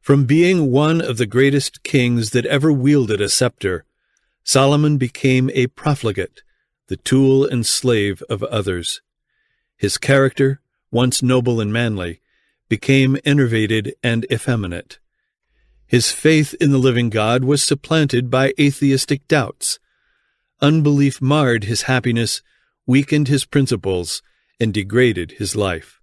From being one of the greatest kings that ever wielded a scepter, Solomon became a profligate, the tool and slave of others. His character, once noble and manly, became enervated and effeminate. His faith in the living God was supplanted by atheistic doubts. Unbelief marred his happiness, weakened his principles, and degraded his life.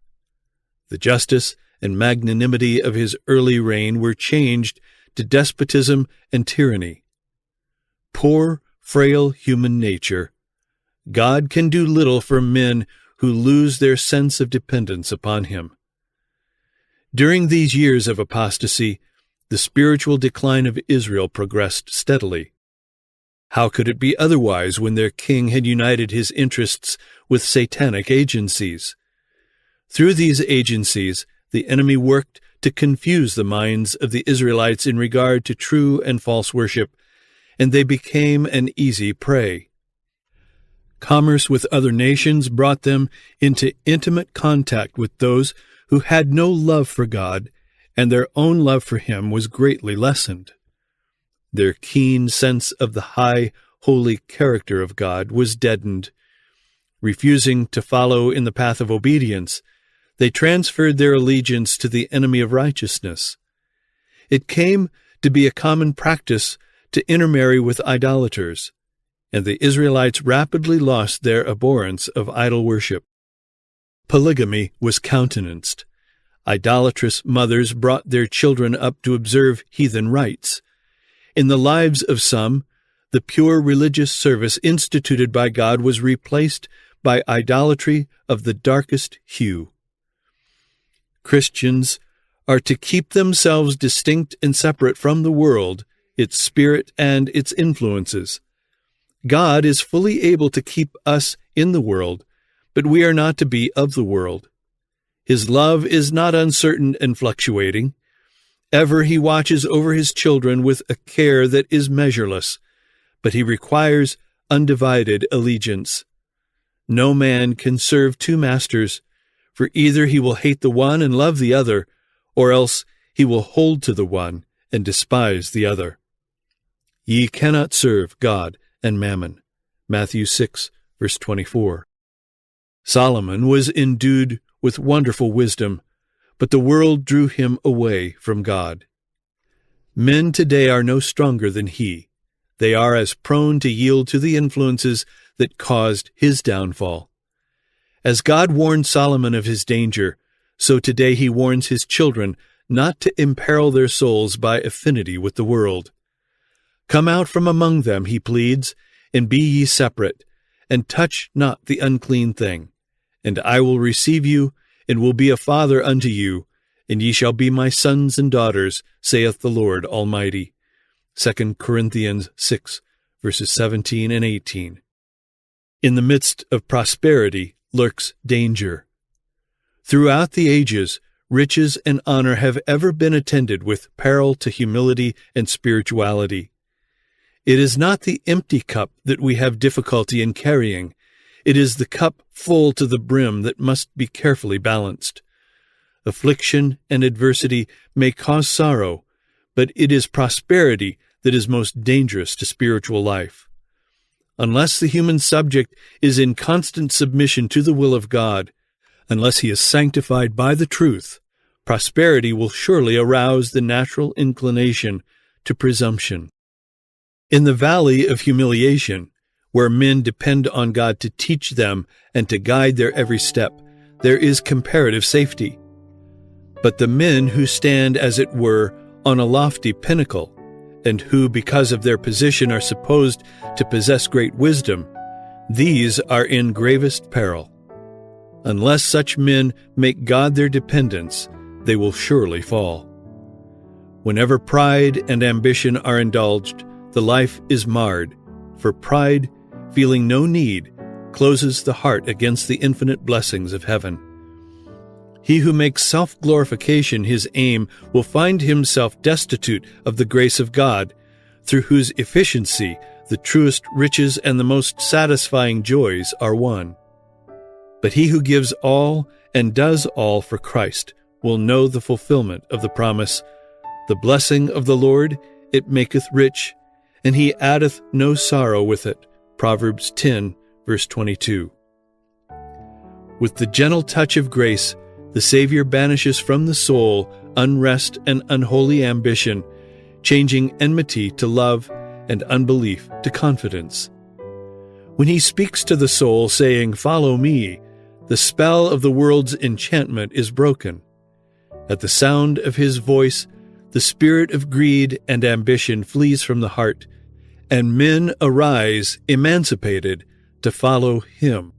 The justice and magnanimity of his early reign were changed to despotism and tyranny. Poor, frail human nature! God can do little for men who lose their sense of dependence upon him. During these years of apostasy, the spiritual decline of Israel progressed steadily. How could it be otherwise when their king had united his interests with satanic agencies? Through these agencies, the enemy worked to confuse the minds of the Israelites in regard to true and false worship, and they became an easy prey. Commerce with other nations brought them into intimate contact with those who had no love for God, and their own love for him was greatly lessened. Their keen sense of the high, holy character of God was deadened. Refusing to follow in the path of obedience, they transferred their allegiance to the enemy of righteousness. It came to be a common practice to intermarry with idolaters, and the Israelites rapidly lost their abhorrence of idol worship. Polygamy was countenanced. Idolatrous mothers brought their children up to observe heathen rites. In the lives of some, the pure religious service instituted by God was replaced by idolatry of the darkest hue. Christians are to keep themselves distinct and separate from the world, its spirit and its influences. God is fully able to keep us in the world, but we are not to be of the world. His love is not uncertain and fluctuating. Ever he watches over his children with a care that is measureless, but he requires undivided allegiance. No man can serve two masters, for either he will hate the one and love the other, or else he will hold to the one and despise the other. Ye cannot serve God and mammon. Matthew 6, verse 24. Solomon was endued with wonderful wisdom, but the world drew him away from God. Men today are no stronger than he. They are as prone to yield to the influences that caused his downfall. As God warned Solomon of his danger, so today he warns his children not to imperil their souls by affinity with the world. Come out from among them, he pleads, and be ye separate, and touch not the unclean thing. And I will receive you, and will be a father unto you, and ye shall be my sons and daughters, saith the Lord Almighty. 2 Corinthians 6, verses 17 and 18. In the midst of prosperity lurks danger. Throughout the ages, riches and honor have ever been attended with peril to humility and spirituality. It is not the empty cup that we have difficulty in carrying. It is the cup full to the brim that must be carefully balanced. Affliction and adversity may cause sorrow, but it is prosperity that is most dangerous to spiritual life. Unless the human subject is in constant submission to the will of God, unless he is sanctified by the truth, prosperity will surely arouse the natural inclination to presumption. In the valley of humiliation, where men depend on God to teach them and to guide their every step, there is comparative safety. But the men who stand, as it were, on a lofty pinnacle, and who, because of their position, are supposed to possess great wisdom, these are in gravest peril. Unless such men make God their dependence, they will surely fall. Whenever pride and ambition are indulged, the life is marred, for pride, feeling no need, closes the heart against the infinite blessings of heaven. He who makes self-glorification his aim will find himself destitute of the grace of God, through whose efficiency the truest riches and the most satisfying joys are won. But he who gives all and does all for Christ will know the fulfillment of the promise, The blessing of the Lord, it maketh rich, and he addeth no sorrow with it. Proverbs 10, verse 22. With the gentle touch of grace, the Savior banishes from the soul unrest and unholy ambition, changing enmity to love and unbelief to confidence. When he speaks to the soul, saying, "Follow me," the spell of the world's enchantment is broken. At the sound of his voice, the spirit of greed and ambition flees from the heart, and men arise emancipated to follow him.